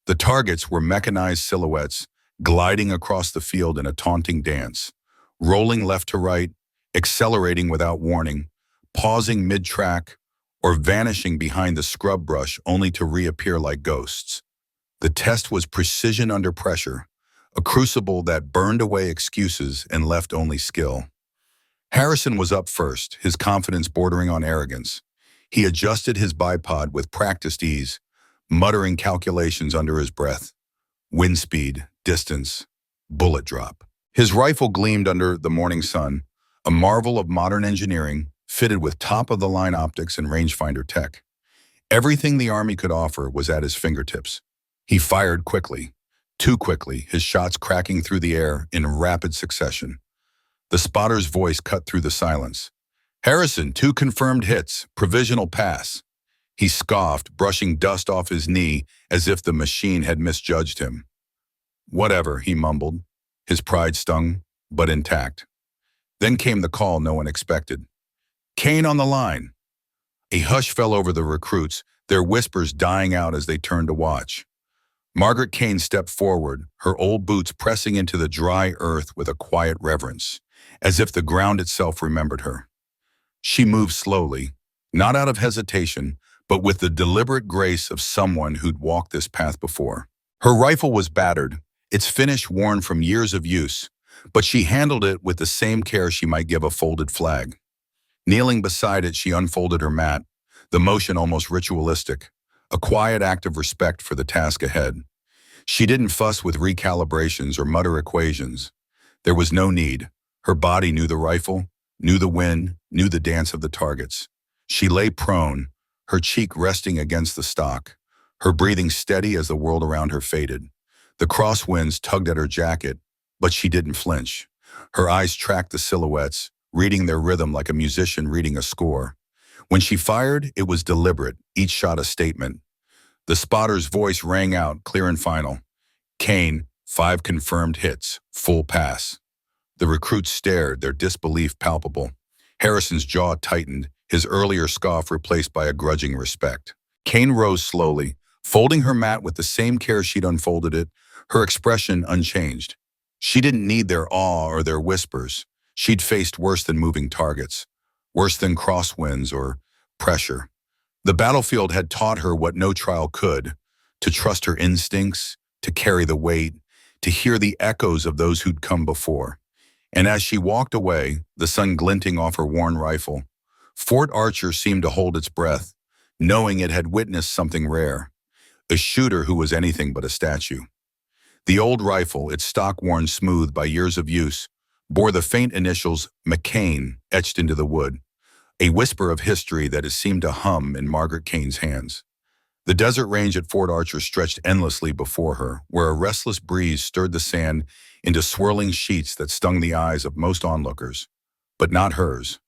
A: The targets were mechanized silhouettes, gliding across the field in a taunting dance, rolling left to right, accelerating without warning, pausing mid-track, or vanishing behind the scrub brush only to reappear like ghosts. The test was precision under pressure, a crucible that burned away excuses and left only skill. Harrison was up first, his confidence bordering on arrogance. He adjusted his bipod with practiced ease, muttering calculations under his breath. Wind speed, distance, bullet drop. His rifle gleamed under the morning sun, a marvel of modern engineering, fitted with top-of-the-line optics and rangefinder tech. Everything the Army could offer was at his fingertips. He fired quickly, too quickly, his shots cracking through the air in rapid succession. The spotter's voice cut through the silence. "Harrison, 2 confirmed hits, provisional pass." He scoffed, brushing dust off his knee as if the machine had misjudged him. "Whatever," he mumbled, his pride stung, but intact. Then came the call no one expected. "Kaine on the line." A hush fell over the recruits, their whispers dying out as they turned to watch. Margaret Kaine stepped forward, her old boots pressing into the dry earth with a quiet reverence, as if the ground itself remembered her. She moved slowly, not out of hesitation, but with the deliberate grace of someone who'd walked this path before. Her rifle was battered, its finish worn from years of use, but she handled it with the same care she might give a folded flag. Kneeling beside it, she unfolded her mat, the motion almost ritualistic, a quiet act of respect for the task ahead. She didn't fuss with recalibrations or mutter equations. There was no need. Her body knew the rifle, knew the wind, knew the dance of the targets. She lay prone, her cheek resting against the stock, her breathing steady as the world around her faded. The crosswinds tugged at her jacket, but she didn't flinch. Her eyes tracked the silhouettes, reading their rhythm like a musician reading a score. When she fired, it was deliberate, each shot a statement. The spotter's voice rang out, clear and final. Kaine, 5 confirmed hits, full pass. The recruits stared, their disbelief palpable. Harrison's jaw tightened, his earlier scoff replaced by a grudging respect. Kaine rose slowly, folding her mat with the same care she'd unfolded it, her expression unchanged. She didn't need their awe or their whispers. She'd faced worse than moving targets, worse than crosswinds or pressure. The battlefield had taught her what no trial could, to trust her instincts, to carry the weight, to hear the echoes of those who'd come before. And as she walked away, the sun glinting off her worn rifle, Fort Archer seemed to hold its breath, knowing it had witnessed something rare, a shooter who was anything but a statue. The old rifle, its stock worn smooth by years of use, bore the faint initials McCain etched into the wood, a whisper of history that had seemed to hum in Margaret Kaine's hands. The desert range at Fort Archer stretched endlessly before her, where a restless breeze stirred the sand into swirling sheets that stung the eyes of most onlookers, but not hers.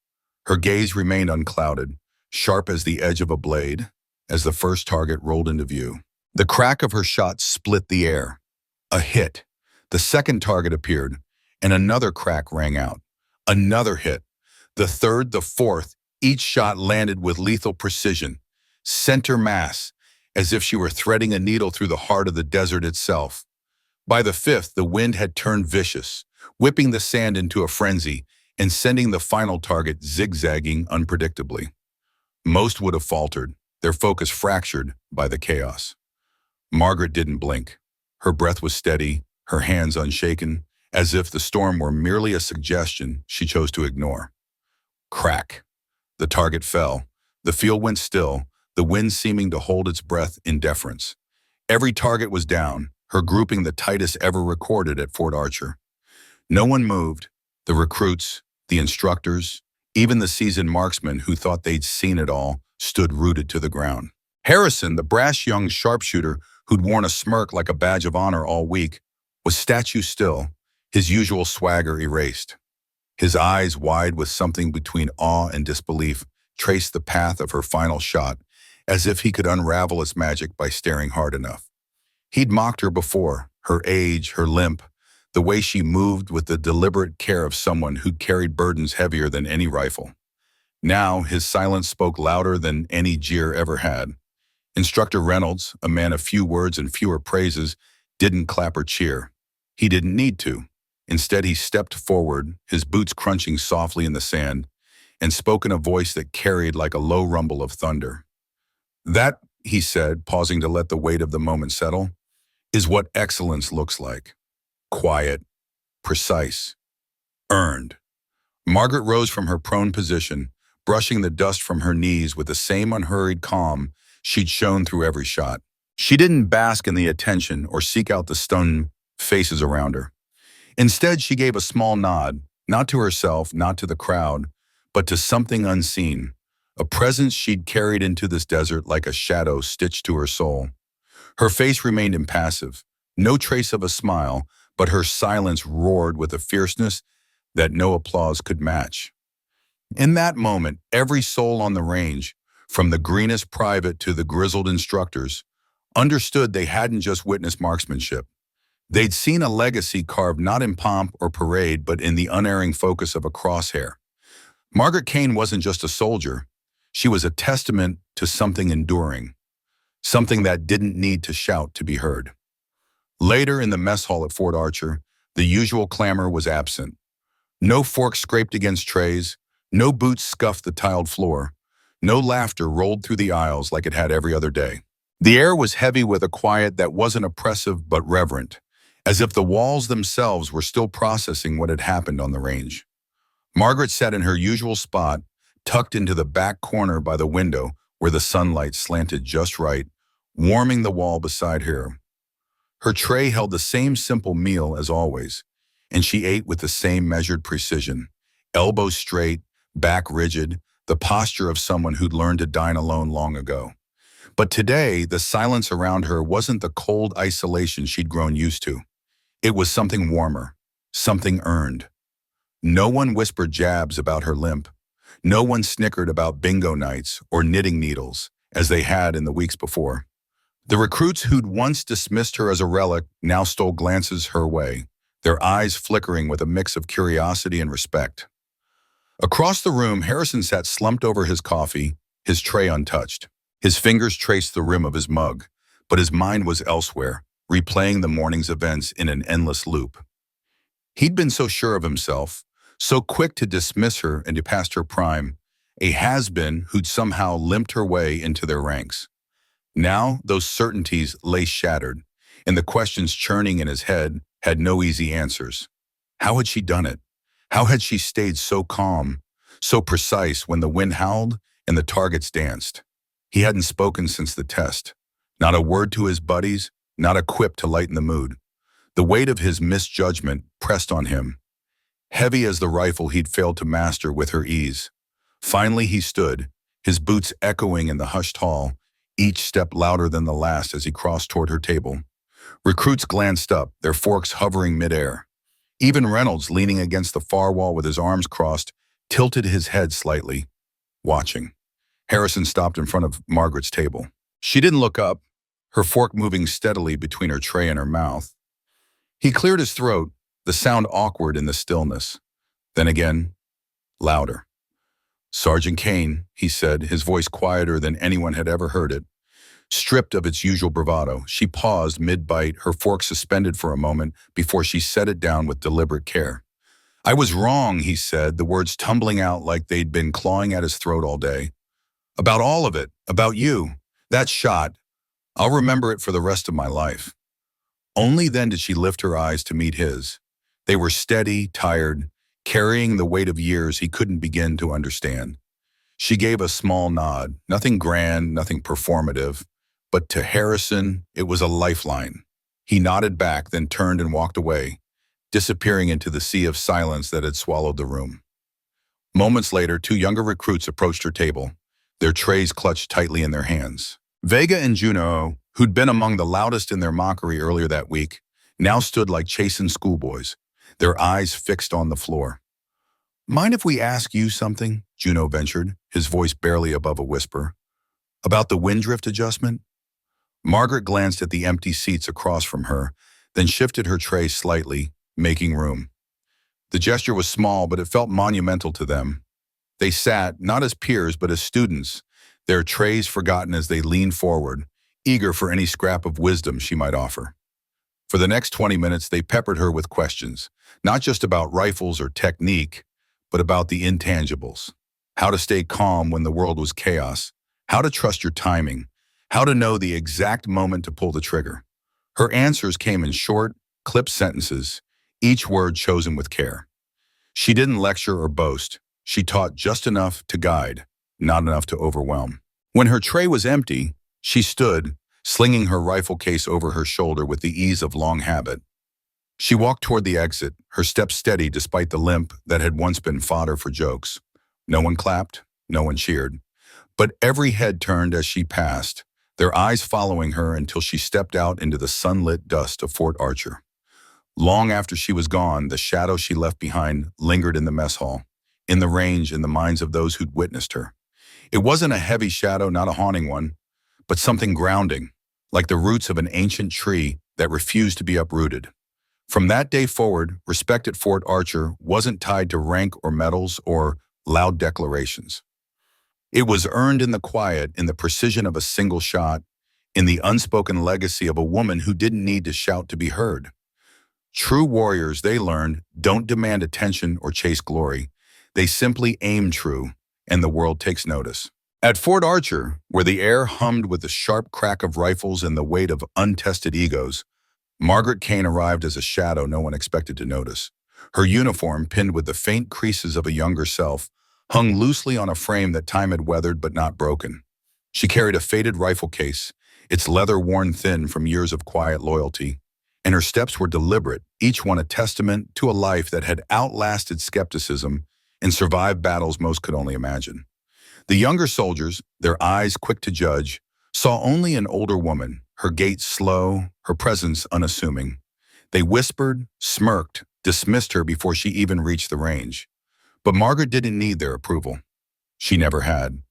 A: Her gaze remained unclouded, sharp as the edge of a blade, as the first target rolled into view. The crack of her shot split the air. A hit. The second target appeared, and another crack rang out. Another hit. The third, the fourth, each shot landed with lethal precision, center mass, as if she were threading a needle through the heart of the desert itself. By the fifth, the wind had turned vicious, whipping the sand into a frenzy and sending the final target zigzagging unpredictably. Most would have faltered, their focus fractured by the chaos. Margaret didn't blink. Her breath was steady, her hands unshaken, as if the storm were merely a suggestion she chose to ignore. Crack. The target fell. The field went still, the wind seeming to hold its breath in deference. Every target was down, her grouping the tightest ever recorded at Fort Archer. No one moved. The recruits, the instructors, even the seasoned marksmen who thought they'd seen it all, stood rooted to the ground. Harrison, the brash young sharpshooter who'd worn a smirk like a badge of honor all week, was statue still, his usual swagger erased. His eyes, wide with something between awe and disbelief, traced the path of her final shot, as if he could unravel its magic by staring hard enough. He'd mocked her before, her age, her limp, the way she moved with the deliberate care of someone who'd carried burdens heavier than any rifle. Now, his silence spoke louder than any jeer ever had. Instructor Reynolds, a man of few words and fewer praises, didn't clap or cheer. He didn't need to. Instead, he stepped forward, his boots crunching softly in the sand, and spoke in a voice that carried like a low rumble of thunder. That, he said, pausing to let the weight of the moment settle, is what excellence looks like. Quiet, precise, earned. Margaret rose from her prone position, brushing the dust from her knees with the same unhurried calm she'd shown through every shot. She didn't bask in the attention or seek out the stunned faces around her. Instead, she gave a small nod, not to herself, not to the crowd, but to something unseen, a presence she'd carried into this desert like a shadow stitched to her soul. Her face remained impassive, no trace of a smile, but her silence roared with a fierceness that no applause could match. In that moment, every soul on the range, from the greenest private to the grizzled instructors, understood they hadn't just witnessed marksmanship. They'd seen a legacy carved not in pomp or parade, but in the unerring focus of a crosshair. Margaret Kaine wasn't just a soldier. She was a testament to something enduring, something that didn't need to shout to be heard. Later in the mess hall at Fort Archer, the usual clamor was absent. No forks scraped against trays, no boots scuffed the tiled floor, no laughter rolled through the aisles like it had every other day. The air was heavy with a quiet that wasn't oppressive but reverent, as if the walls themselves were still processing what had happened on the range. Margaret sat in her usual spot, tucked into the back corner by the window where the sunlight slanted just right, warming the wall beside her. Her tray held the same simple meal as always, and she ate with the same measured precision, elbows straight, back rigid, the posture of someone who'd learned to dine alone long ago. But today, the silence around her wasn't the cold isolation she'd grown used to. It was something warmer, something earned. No one whispered jabs about her limp. No one snickered about bingo nights or knitting needles, as they had in the weeks before. The recruits who'd once dismissed her as a relic now stole glances her way, their eyes flickering with a mix of curiosity and respect. Across the room, Harrison sat slumped over his coffee, his tray untouched. His fingers traced the rim of his mug, but his mind was elsewhere, replaying the morning's events in an endless loop. He'd been so sure of himself, so quick to dismiss her into past her prime, a has-been who'd somehow limped her way into their ranks. Now, those certainties lay shattered, and the questions churning in his head had no easy answers. How had she done it? How had she stayed so calm, so precise when the wind howled and the targets danced? He hadn't spoken since the test. Not a word to his buddies, not a quip to lighten the mood. The weight of his misjudgment pressed on him, heavy as the rifle he'd failed to master with her ease. Finally he stood, his boots echoing in the hushed hall, each step louder than the last as he crossed toward her table. Recruits glanced up, their forks hovering midair. Even Reynolds, leaning against the far wall with his arms crossed, tilted his head slightly, watching. Harrison stopped in front of Margaret's table. She didn't look up, her fork moving steadily between her tray and her mouth. He cleared his throat, the sound awkward in the stillness. Then again, louder. "Sergeant Kaine," he said, his voice quieter than anyone had ever heard it. Stripped of its usual bravado, she paused mid-bite, her fork suspended for a moment before she set it down with deliberate care. "I was wrong," he said, the words tumbling out like they'd been clawing at his throat all day. "About all of it, about you. That shot, I'll remember it for the rest of my life." Only then did she lift her eyes to meet his. They were steady, tired, carrying the weight of years he couldn't begin to understand. She gave a small nod, nothing grand, nothing performative, but to Harrison, it was a lifeline. He nodded back, then turned and walked away, disappearing into the sea of silence that had swallowed the room. Moments later, two younger recruits approached her table, their trays clutched tightly in their hands. Vega and Juno, who'd been among the loudest in their mockery earlier that week, now stood like chastened schoolboys, their eyes fixed on the floor. "Mind if we ask you something?" Juno ventured, his voice barely above a whisper. "About the wind drift adjustment?" Margaret glanced at the empty seats across from her, then shifted her tray slightly, making room. The gesture was small, but it felt monumental to them. They sat, not as peers, but as students, their trays forgotten as they leaned forward, eager for any scrap of wisdom she might offer. For the next 20 minutes, they peppered her with questions, not just about rifles or technique, but about the intangibles. How to stay calm when the world was chaos, how to trust your timing, how to know the exact moment to pull the trigger. Her answers came in short, clipped sentences, each word chosen with care. She didn't lecture or boast. She taught just enough to guide, not enough to overwhelm. When her tray was empty, she stood, slinging her rifle case over her shoulder with the ease of long habit. She walked toward the exit, her steps steady despite the limp that had once been fodder for jokes. No one clapped, no one cheered. But every head turned as she passed, their eyes following her until she stepped out into the sunlit dust of Fort Archer. Long after she was gone, the shadow she left behind lingered in the mess hall, in the range in the minds of those who'd witnessed her. It wasn't a heavy shadow, not a haunting one, but something grounding, like the roots of an ancient tree that refused to be uprooted. From that day forward, respect at Fort Archer wasn't tied to rank or medals or loud declarations. It was earned in the quiet, in the precision of a single shot, in the unspoken legacy of a woman who didn't need to shout to be heard. True warriors, they learned, don't demand attention or chase glory. They simply aim true, and the world takes notice. At Fort Archer, where the air hummed with the sharp crack of rifles and the weight of untested egos, Margaret Kaine arrived as a shadow no one expected to notice. Her uniform, pinned with the faint creases of a younger self, hung loosely on a frame that time had weathered but not broken. She carried a faded rifle case, its leather worn thin from years of quiet loyalty, and her steps were deliberate, each one a testament to a life that had outlasted skepticism and survived battles most could only imagine. The younger soldiers, their eyes quick to judge, saw only an older woman, her gait slow, her presence unassuming. They whispered, smirked, dismissed her before she even reached the range. But Margaret didn't need their approval. She never had.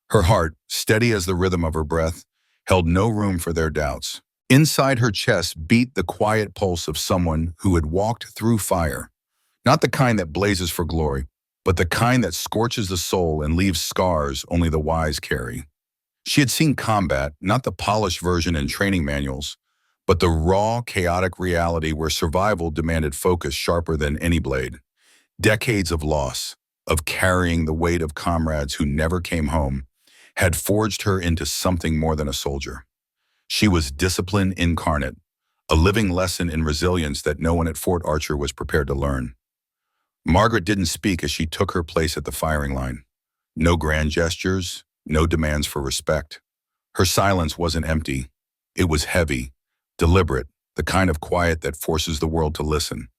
A: Her heart, steady as the rhythm of her breath, held no room for their doubts. Inside her chest beat the quiet pulse of someone who had walked through fire. Not the kind that blazes for glory, but the kind that scorches the soul and leaves scars only the wise carry. She had seen combat, not the polished version in training manuals, but the raw, chaotic reality where survival demanded focus sharper than any blade. Decades of loss, of carrying the weight of comrades who never came home, had forged her into something more than a soldier. She was discipline incarnate, a living lesson in resilience that no one at Fort Archer was prepared to learn. Margaret didn't speak as she took her place at the firing line. No grand gestures, no demands for respect. Her silence wasn't empty. It was heavy, deliberate, the kind of quiet that forces the world to listen.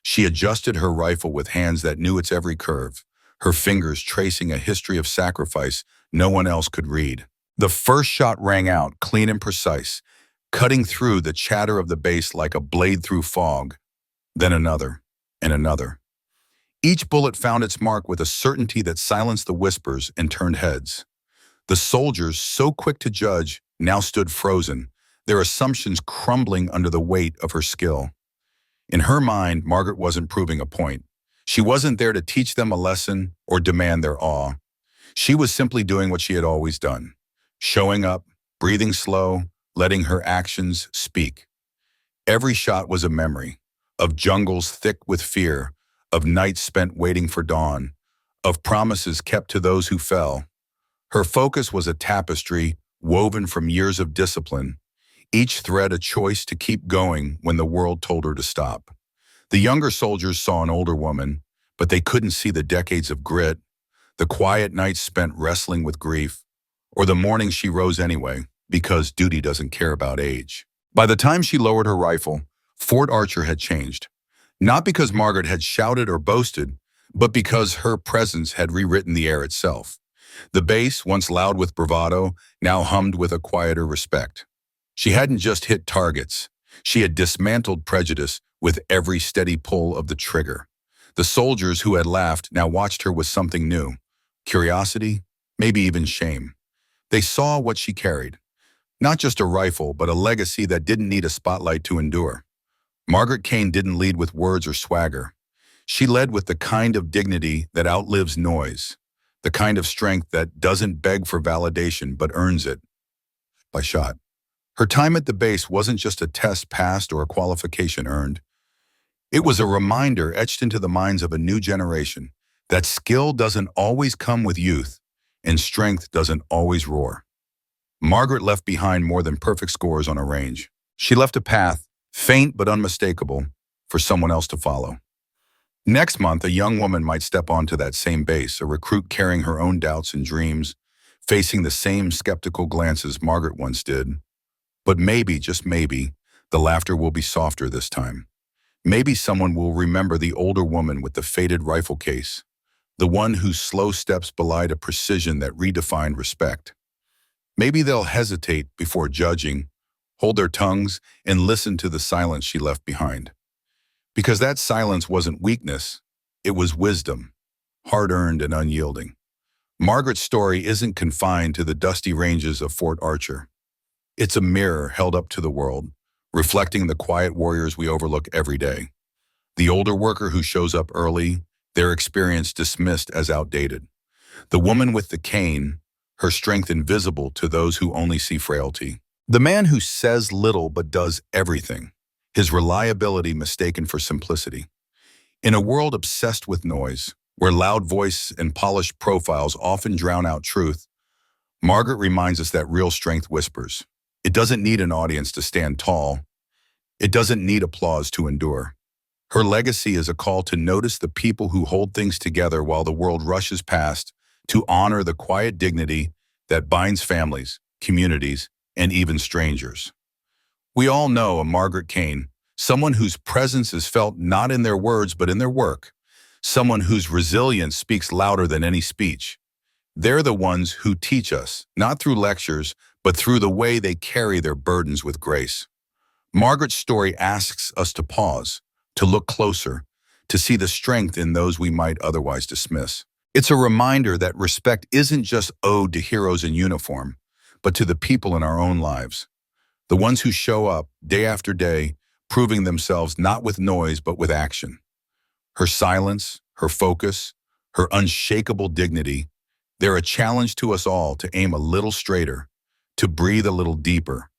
A: She adjusted her rifle with hands that knew its every curve, her fingers tracing a history of sacrifice no one else could read. The first shot rang out, clean and precise, cutting through the chatter of the base like a blade through fog. Then another, and another. Each bullet found its mark with a certainty that silenced the whispers and turned heads. The soldiers, so quick to judge, now stood frozen, their assumptions crumbling under the weight of her skill. In her mind, Margaret wasn't proving a point. She wasn't there to teach them a lesson or demand their awe. She was simply doing what she had always done, showing up, breathing slow, letting her actions speak. Every shot was a memory of jungles thick with fear, of nights spent waiting for dawn, of promises kept to those who fell. Her focus was a tapestry woven from years of discipline, each thread a choice to keep going when the world told her to stop. The younger soldiers saw an older woman, but they couldn't see the decades of grit, the quiet nights spent wrestling with grief, or the mornings she rose anyway, because duty doesn't care about age. By the time she lowered her rifle, Fort Archer had changed. Not because Margaret had shouted or boasted, but because her presence had rewritten the air itself. The base, once loud with bravado, now hummed with a quieter respect. She hadn't just hit targets. She had dismantled prejudice with every steady pull of the trigger. The soldiers who had laughed now watched her with something new. Curiosity, maybe even shame. They saw what she carried. Not just a rifle, but a legacy that didn't need a spotlight to endure. Margaret Kaine didn't lead with words or swagger. She led with the kind of dignity that outlives noise, the kind of strength that doesn't beg for validation but earns it by shot. Her time at the base wasn't just a test passed or a qualification earned. It was a reminder etched into the minds of a new generation that skill doesn't always come with youth and strength doesn't always roar. Margaret left behind more than perfect scores on a range. She left a path, faint but unmistakable, for someone else to follow. Next month, a young woman might step onto that same base, a recruit carrying her own doubts and dreams, facing the same skeptical glances Margaret once did. But maybe, just maybe, the laughter will be softer this time. Maybe someone will remember the older woman with the faded rifle case, the one whose slow steps belied a precision that redefined respect. Maybe they'll hesitate before judging, hold their tongues, and listen to the silence she left behind. Because that silence wasn't weakness, it was wisdom, hard-earned and unyielding. Margaret's story isn't confined to the dusty ranges of Fort Archer. It's a mirror held up to the world, reflecting the quiet warriors we overlook every day. The older worker who shows up early, their experience dismissed as outdated. The woman with the cane, her strength invisible to those who only see frailty. The man who says little but does everything, his reliability mistaken for simplicity. In a world obsessed with noise, where loud voice and polished profiles often drown out truth, Margaret reminds us that real strength whispers. It doesn't need an audience to stand tall. It doesn't need applause to endure. Her legacy is a call to notice the people who hold things together while the world rushes past, to honor the quiet dignity that binds families, communities, and even strangers. We all know a Margaret Kaine, someone whose presence is felt not in their words but in their work, someone whose resilience speaks louder than any speech. They're the ones who teach us, not through lectures, but through the way they carry their burdens with grace. Margaret's story asks us to pause, to look closer, to see the strength in those we might otherwise dismiss. It's a reminder that respect isn't just owed to heroes in uniform, but to the people in our own lives. The ones who show up day after day, proving themselves not with noise but with action. Her silence, her focus, her unshakable dignity, they're a challenge to us all to aim a little straighter, to breathe a little deeper,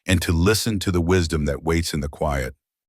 A: and to listen to the wisdom that waits in the quiet.